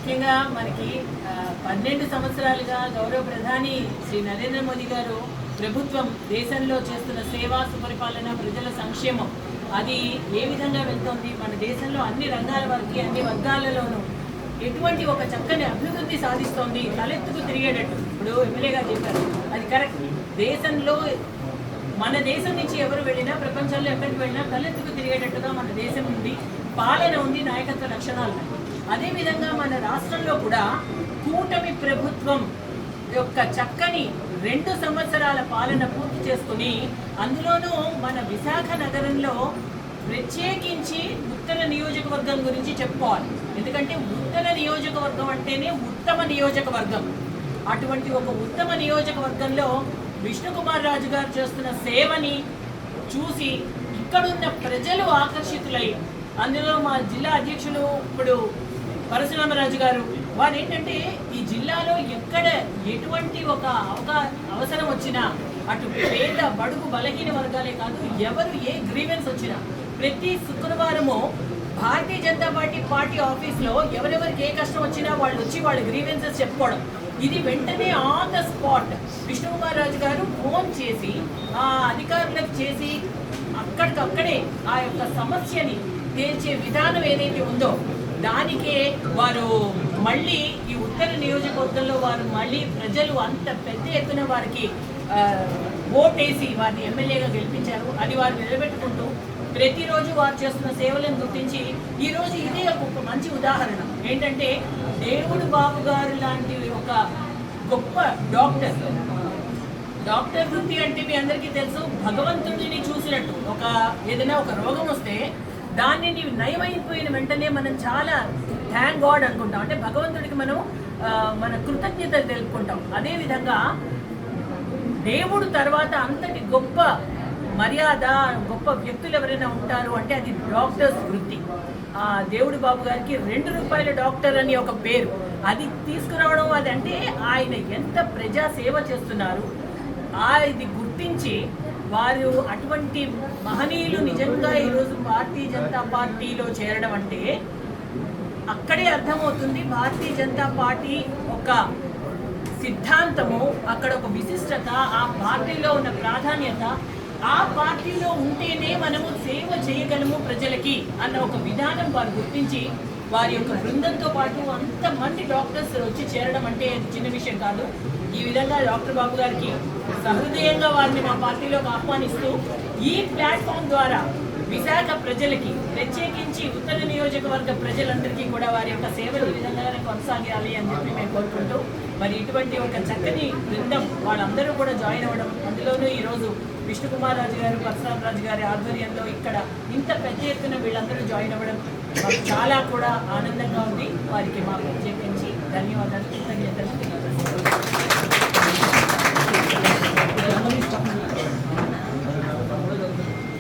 ముఖ్యంగా మనకి 12 సంవత్సరాలుగా గౌరవ ప్రధాని శ్రీ నరేంద్ర మోదీ గారు ప్రభుత్వం దేశంలో చేస్తున్న సేవా సుపరిపాలన ప్రజల సంక్షేమం అది ఏ విధంగా వెళ్తోంది, మన దేశంలో అన్ని రంగాల వారికి అన్ని వర్గాలలోనూ ఎటువంటి ఒక చక్కని అభివృద్ధి సాధిస్తోంది, తలెత్తుకు తిరిగేటట్టు. ఇప్పుడు ఎమ్మెల్యే గారు చెప్పారు, అది కరెక్ట్. దేశంలో మన దేశం నుంచి ఎవరు వెళ్ళినా ప్రపంచంలో ఎక్కడికి వెళ్ళినా తలెత్తుకు తిరిగేటట్టుగా మన దేశం ఉంది, పాలన ఉంది, నాయకత్వ లక్షణాలు. అదేవిధంగా మన రాష్ట్రంలో కూడా కూటమి ప్రభుత్వం యొక్క చక్కని 2 సంవత్సరాల పాలన పూర్తి చేసుకుని అందులోనూ మన విశాఖ నగరంలో ప్రత్యేకించి ఉత్తర నియోజకవర్గం గురించి చెప్పుకోవాలి. ఎందుకంటే ఉత్తర నియోజకవర్గం అంటేనే ఉత్తమ నియోజకవర్గం. అటువంటి ఒక ఉత్తమ నియోజకవర్గంలో విష్ణుకుమార్ రాజు గారు చేస్తున్న సేవని చూసి ఇక్కడున్న ప్రజలు ఆకర్షితులై, అందులో మా జిల్లా అధ్యక్షులు ఇప్పుడు పరశురామరాజు గారు వారు ఏంటంటే ఈ జిల్లాలో ఎక్కడ ఎటువంటి ఒక అవసరం వచ్చినా అటు పేద బడుగు బలహీన వర్గాలే కాదు, ఎవరు ఏ గ్రీవెన్స్ వచ్చినా ప్రతి శుక్రవారము భారతీయ జనతా పార్టీ ఆఫీస్లో ఎవరెవరికి ఏ కష్టం వచ్చినా వాళ్ళు వచ్చి వాళ్ళ గ్రీవెన్సెస్ చెప్పుకోవడం, ఇది వెంటనే on the spot Vishnukumar Raju గారు ఫోన్ చేసి ఆ అధికారులకు చేసి అక్కడికక్కడే ఆ యొక్క సమస్యని తేల్చే విధానం ఏదైతే ఉందో దానికే వారు మళ్ళీ ఈ ఉత్తర నియోజకవర్గంలో వారు మళ్ళీ ప్రజలు అంత పెద్ద ఎత్తున వారికి ఓటేసి వారిని ఎమ్మెల్యేగా గెలిపించారు. అది వారు నిలబెట్టుకుంటూ ప్రతిరోజు వారు చేస్తున్న సేవలను గుర్తించి ఈరోజు ఇదే ఒక మంచి ఉదాహరణ ఏంటంటే దేవుడు బాబు గారు లాంటి ఒక గొప్ప డాక్టర్ వృత్తి అంటే మీ అందరికీ తెలుసు, భగవంతుడిని చూసినట్టు. ఏదైనా ఒక రోగం వస్తే దాన్ని నయమైపోయిన వెంటనే మనం చాలా థ్యాంక్ గాడ్ అనుకుంటాం, అంటే భగవంతుడికి మనం మన కృతజ్ఞతలు తెలుపుకుంటాం. అదేవిధంగా దేవుడు తర్వాత అంతటి గొప్ప మర్యాద గొప్ప వ్యక్తులు ఎవరైనా ఉంటారు అంటే అది డాక్టర్స్ వృత్తి. దేవుడు బాబు గారికి 2 రూపాయల డాక్టర్ అని ఒక పేరు అది తీసుకురావడం, అది అంటే ఆయన ఎంత ప్రజా సేవ చేస్తున్నారు ఇది గుర్తించి వారు అటువంటి మహనీయులు నిజంగా ఈరోజు భారతీయ జనతా పార్టీలో చేరడం అంటే అక్కడే అర్థమవుతుంది భారతీయ జనతా పార్టీ ఒక సిద్ధాంతము, అక్కడ ఒక విశిష్టత, ఆ పార్టీలో ఉన్న ప్రాధాన్యత, ఆ పార్టీలో ఉంటేనే మనము సేవ చేయగలము ప్రజలకి అన్న ఒక విధానం వారు గుర్తించి వారి యొక్క బృందంతో పాటు అంతమంది డాక్టర్స్ వచ్చి చేరడం అంటే చిన్న విషయం కాదు. ఈ విధంగా డాక్టర్ బాబు గారికి సహృదయంగా వారిని మా పార్టీలోకి ఆహ్వానిస్తూ ఈ ప్లాట్ఫామ్ ద్వారా విశాఖ ప్రజలకి ప్రత్యేకించి ఉత్తర నియోజకవర్గ ప్రజలందరికీ కూడా వారి యొక్క సేవలు ఈ విధంగానే కొనసాగాలి అని చెప్పి మేము కోరుకుంటూ మరి ఇటువంటి ఒక చక్కని బృందం వాళ్ళందరూ కూడా జాయిన్ అవ్వడం, అందులోనూ ఈరోజు విష్ణుకుమార్ రాజు గారు పరశురామరాజు గారి ఆధ్వర్యంలో ఇక్కడ ఇంత పెద్ద ఎత్తున వీళ్ళందరూ జాయిన్ అవ్వడం మాకు చాలా కూడా ఆనందంగా ఉంది. వారికి మాకు ప్రత్యేకించి ధన్యవాదాలు, కృతజ్ఞతలు.